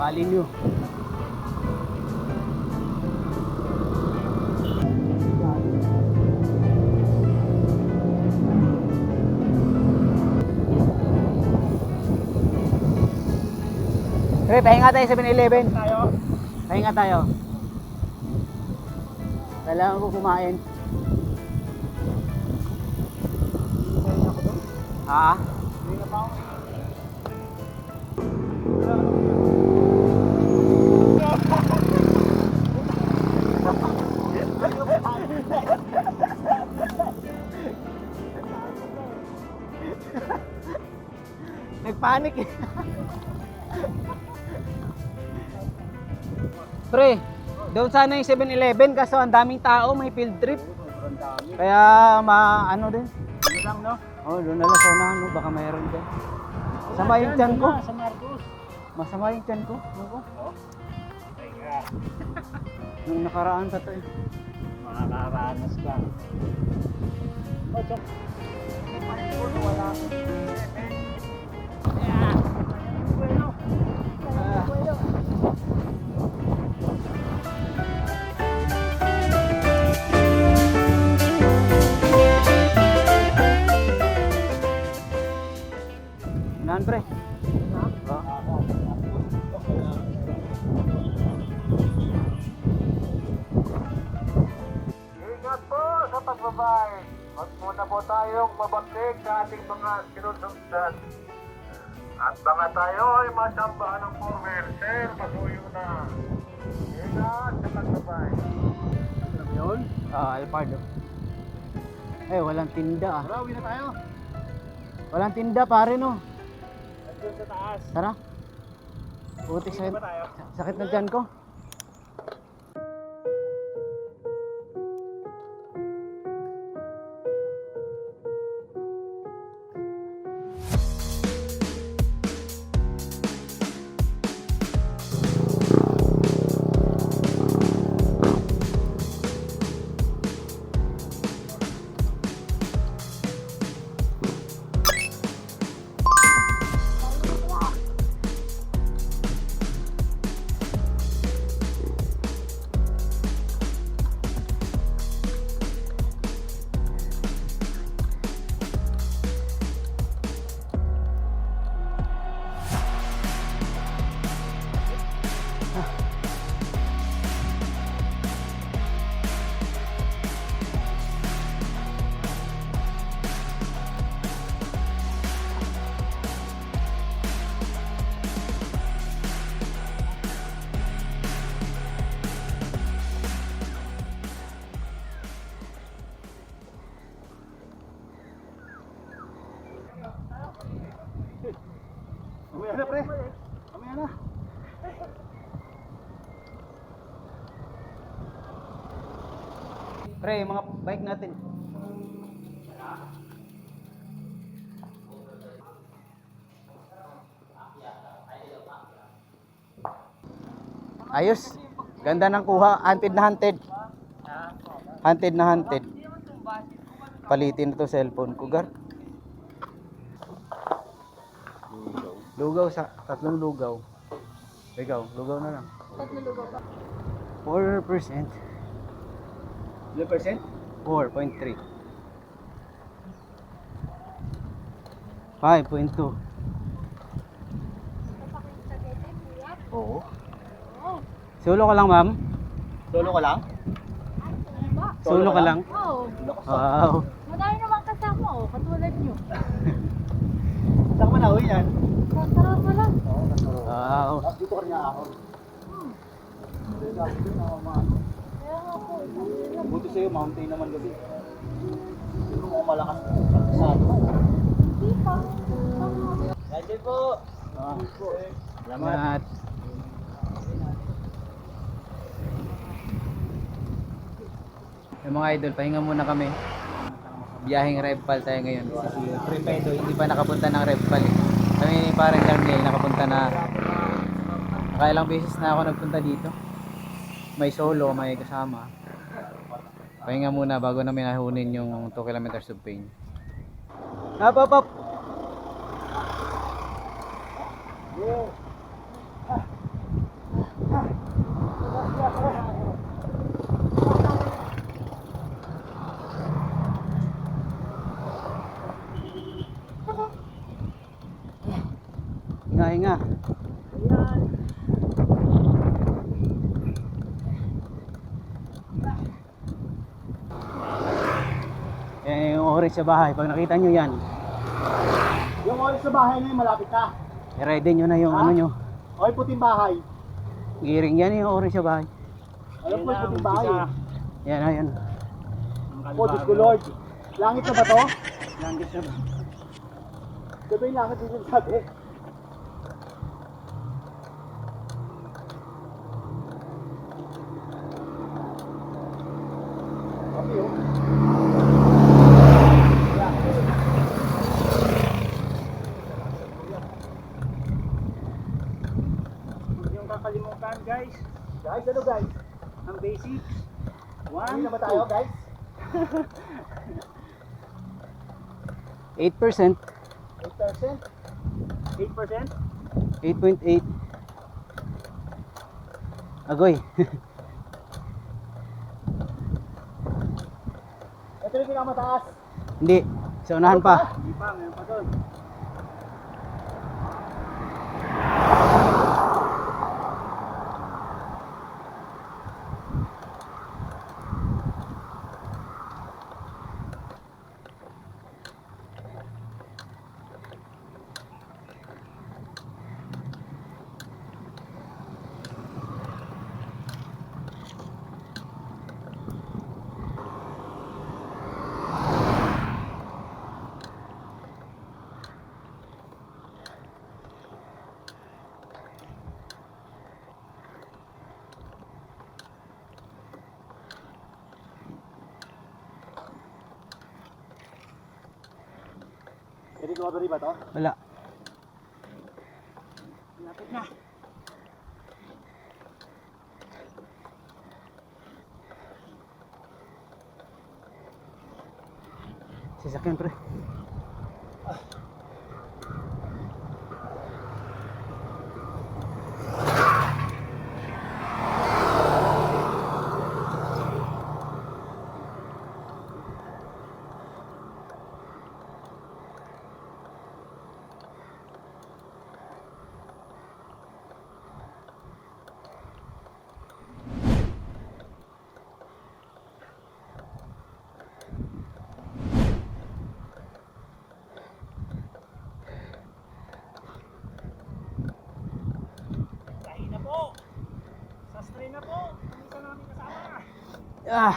Valley New. Pre, pahinga tayo sa 7-Eleven. Pahinga tayo. Kailangan ko kumain. Ha? Nagpanik eh. Pre, doon sana yung 7-Eleven kaso ang daming tao, may field trip. Kaya ano din. Doon lang, no? Oh, doon na lang sa unahan, no? Baka mayroon dyan. Masama yung tiyan ko. Sa Marcos. Masama yung tiyan ko. Nung nakaraan pa to eh. Makakaranas ka. Wala. Unahan pre. Ingat po sa pagbabay. Huwag muna po tayong mabaktik sa ating mga sinusundan. At baka tayo ay masambahan ng 4-wheel. Sir, pasuyo na. Ingat sa pagbabay. Alam mo yun? Alpardo. Eh, walang tinda ah. Tara, uwi na tayo. Walang tinda pare no. Nandun sa taas. Tara. Putik Uwi ba tayo? sakit na tiyan ko. Mamaya na, pre. Mamaya na. Pre, yung mga bike natin. Ayos. Ganda ng kuha. Hunted na hunted. Hunted na hunted. Palitin na to cellphone ko, Gar. Lugaw sa 3 lugaw. Ikaw, lugaw na lang. 3 lugaw pa. 4%. 1%? 4.3. 5.2. Oo. Solo ka lang, ma'am? Solo ka lang? Solo ka lang? Oo. Wow. Madami naman kasama oh, katulad nyo. Saan ka malawi yan? Sarap mo lang. Oo, nasaro. Wow. Dito ka rin ako. Kaya nga po, Buti sa'yo, mountain naman gabi. Siguro mo malakas sa hindi pa. Dahil po. Salamat. Yung mga idol, pahinga muna kami. Biyaheng Revpal tayo ngayon. Si Prepedo hindi pa nakapunta ng Revpal eh. Kami ni parang Darnell nakapunta na. Nakailang beses na ako nagpunta dito. May solo, may kasama. Pahinga muna bago namin nahunin yung 2 kilometers of pain. Up, up, up! pahinga. Yan yung orange sa bahay. Pag nakita nyo yan, Yung orange sa bahay na yun, malapit na. i-ready nyo na yung Ha? ano nyo. O yung puting bahay. Giring yan yung orange sa bahay. Alam po yung puting bahay. Yan na yan. Oh, Diyos ko Lord. Langit na ba to? Langit na ba? Diba yung langit yung sabi? Okay, oh. Huwag niyong kakalimutan guys, Guys, ano guys? ang basics. Hindi na ba tayo guys? 8%. 8%? 8%. 8.8. Agoy. Ito yung pinakamataas. Hindi. Sa unahan pa. Hindi pa, meron pa doon. Recovery ba to? Wala. Lapit na. Sasakyan pre. Tahi na po. Sastre na po. Ang isa namin kasama. Ah.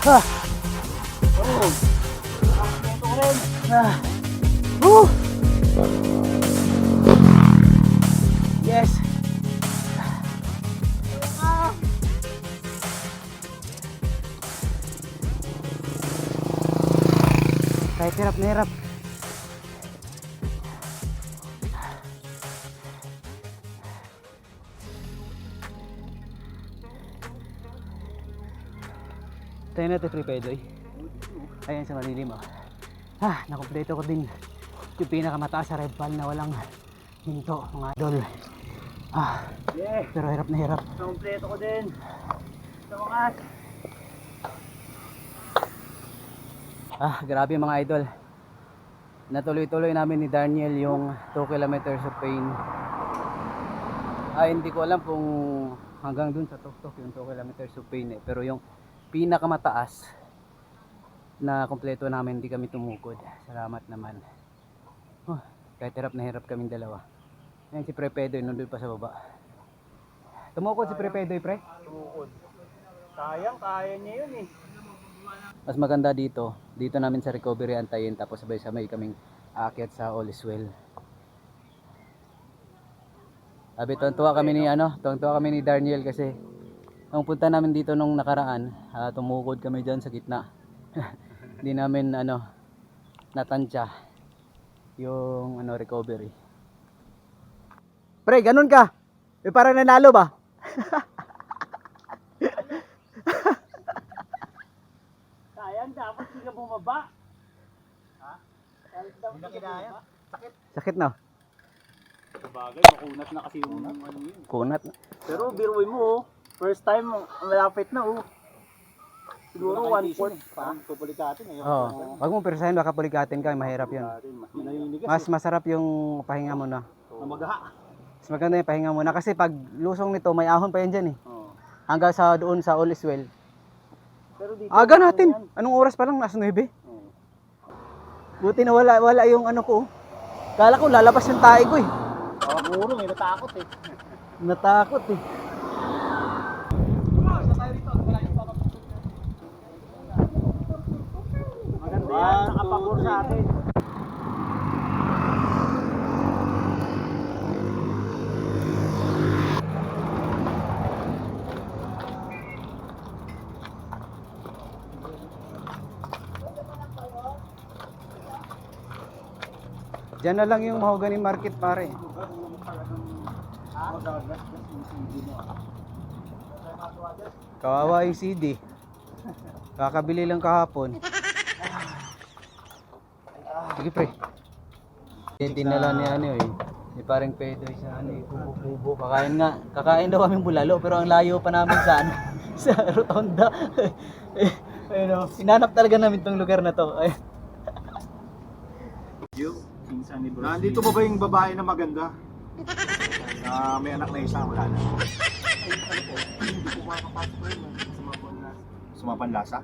Ah. Ah. Woo. Yes. Kahit hirap na hirap. Tayo na ito, Tripedoy. Ayan sa malilim, oh. Ah, nakompleto ko din yung pinakamataas sa red pal na walang hinto, mga idol. Ah, Yeah. pero hirap na hirap. Kompleto ko din. Sa mga Grabe mga idol. Natuloy-tuloy namin ni Daniel yung 2 kilometers of pain. Hindi ko alam kung hanggang dun sa tuktok yung 2 kilometers of pain eh. Pero yung pinakamataas na kompleto namin, hindi kami tumukod. Salamat naman. Kahit hirap na hirap kaming dalawa. Ayan si Pre Pedoy, nandun pa sa baba. Tumukod si Pre Pedoy, pre? Tukod. Sayang, kaya niya yun eh. Mas maganda dito namin sa recovery antayin, tapos sabay-sabay kaming aakyat sa All is Well. Sabi, tuwa kami ni Daniel kasi nung punta namin dito nung nakaraan, tumukod kami dyan sa gitna. Hindi namin natansya yung recovery. Pre, ganun ka? Parang nanalo ba? Sayang, dapat hindi ka bumaba. Ha? Dapat hindi ka bumaba. Sakit na. Sabagay, makunat na kasi yung ano yun. Kunat. Pero biruin mo first time, malapit na Siguro 1/4. Parang pupulikatin eh. Wag mo persahin, baka pulikatin ka, mahirap yun. Mas masarap yung pahinga mo na. Namagaha. Mas maganda yung pahinga muna kasi pag lusong nito may ahon pa yan dyan eh. Oo. Hanggang sa doon sa All is Well. Pero dito, Aga natin. Anong oras pa lang? Nasa 9. Oo. Buti na wala yung ano ko. Kala ko lalabas yung tae ko eh. Siguro may natakot eh. Natakot eh. Maganda yan, nakapabor sa atin. Diyan na lang yung Mahogany Market pare. Kawawa yung CD. Kakabili lang kahapon. Sige pre. Dinala ni ni parang Pedoy sa kubo. Kakain daw kaming bulalo pero ang layo pa namin sa sa Rotonda. Hinanap talaga namin tong lugar na to. Nandito ba yung babae na maganda? Na may anak na isa, wala na. Sumapanlasa?